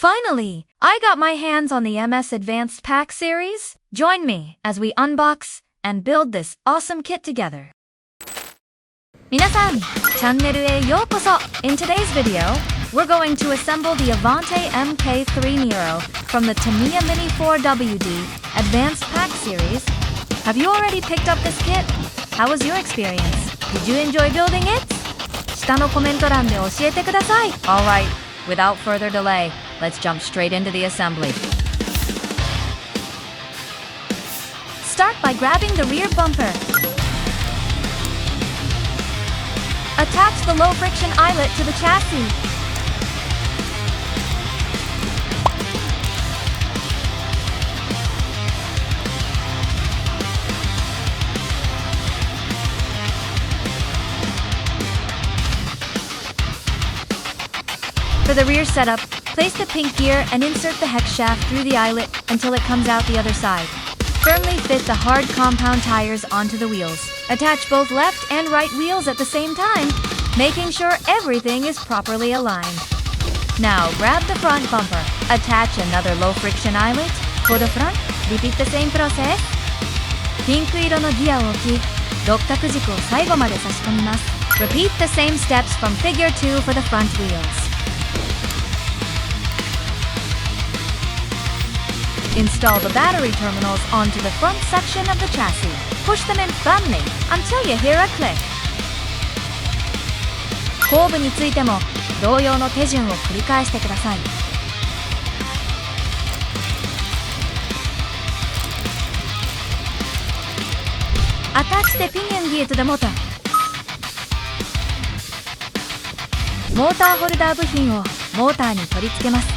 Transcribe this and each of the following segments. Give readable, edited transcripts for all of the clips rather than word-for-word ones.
Finally, I got my hands on the MS Advanced Pack series. Join me as we unbox and build this awesome kit together. 皆さん、チャンネルへようこそ. In today's video, we're going to assemble the Avante Mk.3 Nero from the Tamiya Mini 4WD Advanced Pack series. Have you already picked up this kit? How was your experience? Did you enjoy building it? 下のコメント欄で教えてください. Alright, without further delay, let's jump straight into the assembly. Start by grabbing the rear bumper. Attach the low-friction eyelet to the chassis. For the rear setup, place the pink gear and insert the hex shaft through the eyelet until it comes out the other side. Firmly fit the hard compound tires onto the wheels. Attach both left and right wheels at the same time, making sure everything is properly aligned. Now grab the front bumper. Attach another low-friction eyelet. For the front, repeat the same process. ピンク色のギアを置き、六角軸を最後まで差し込みます。Repeat the same steps from figure 2 for the front wheels. Install the battery terminals onto the front section of the chassis. Push them in firmly until you hear a click. 後部についても同様の手順を繰り返してください。Attach the pinion gear to the motor. モーターホルダー部品をモーターに取り付けます。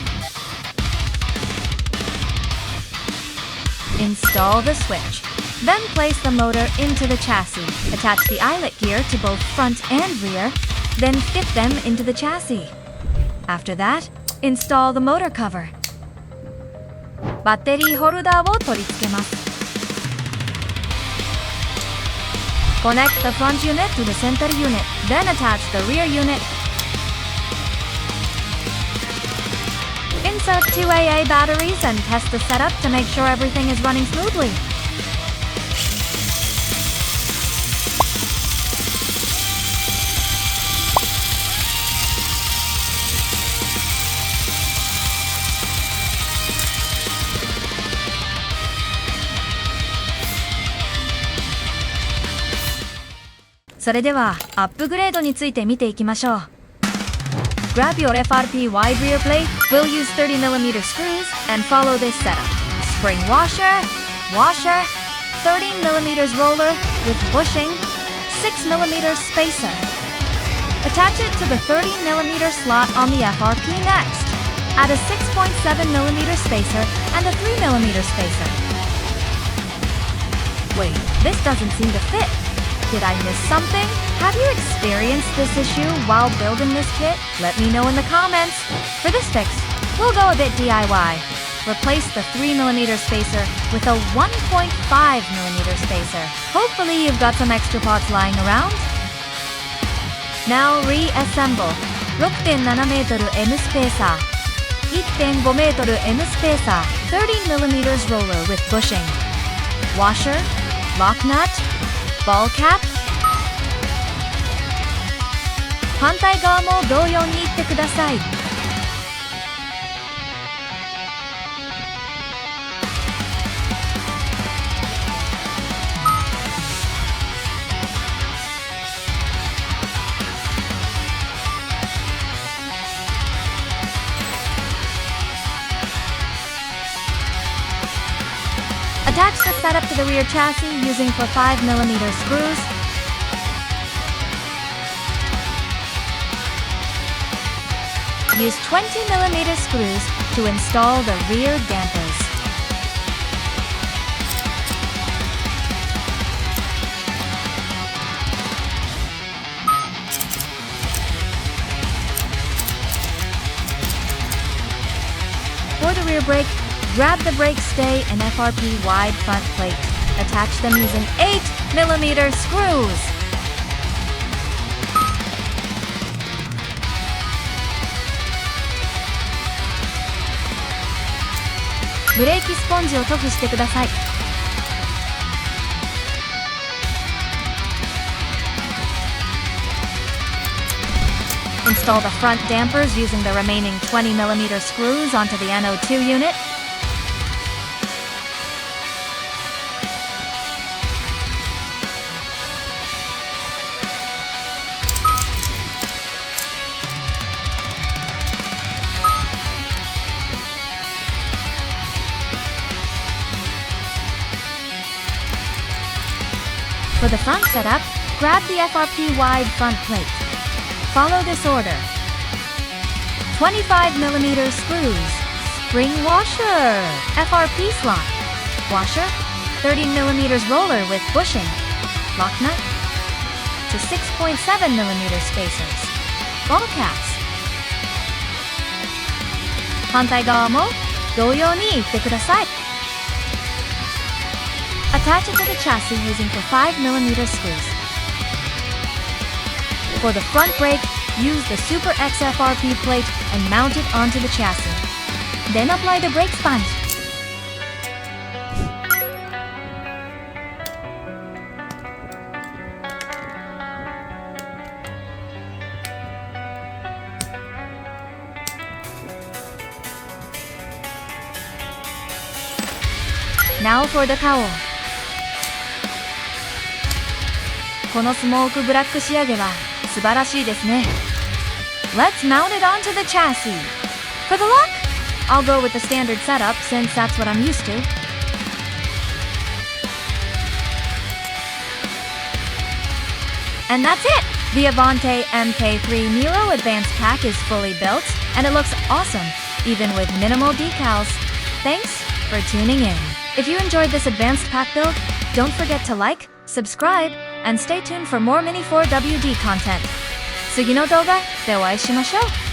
Install the switch. Then place the motor into the chassis. Attach the eyelet gear to both front and rear, then fit them into the chassis. After that, install the motor cover. バッテリーホルダーを取り付けます。Connect the front unit to the center unit, then attach the rear unit. Insert 2 AA batteries and test the setup to make sure everything is running smoothly. So, それではアップグレードについて見ていきましょう。Grab your FRP wide rear plate. We'll use 30mm screws and follow this setup. Spring washer, 13mm roller with bushing, 6mm spacer. Attach it to the 30mm slot on the FRP next. Add a 6.7mm spacer and a 3mm spacer. Wait, this doesn't seem to fit. Did I miss something? Have you experienced this issue while building this kit? Let me know in the comments. For this fix, we'll go a bit DIY. Replace the 3mm spacer with a 1.5mm spacer. Hopefully you've got some extra parts lying around. Now reassemble. 6.7m M スペーサー 1.5m M スペーサー 30mm roller with bushing. Washer, lock nut, ball cap. 反対側も同様にいってください。Attach the setup to the rear chassis using for 5mm screws. Use 20mm screws to install the rear dampers. For the rear brake, grab the brake stay and FRP wide front plate. Attach them using 8mm screws. ブレーキスポンジを塗布してください。Install the front dampers using the remaining 20mm screws onto the NO2 unit. For the front setup, grab the FRP wide front plate. Follow this order. 25mm screws, spring washer, FRP slot, washer, 30mm roller with bushing, lock nut, to 6.7mm spacers, ball caps. 反対側も同様にいってください。Attach it to the chassis using the 5mm screws. For the front brake, use the Super X FRP plate and mount it onto the chassis. Then apply the brake sponge. Now for the cowl. このスモークブラック仕上げは素晴らしいですね。Let's mount it onto the chassis. For the lock, I'll go with the standard setup since that's what I'm used to. And that's it! The Avante Mk.3 Nero Advanced Pack is fully built, and it looks awesome, even with minimal decals. Thanks for tuning in. If you enjoyed this advanced pack build, don't forget to like, subscribe, and stay tuned for more Mini 4WD content. 次の動画でお会いしましょう。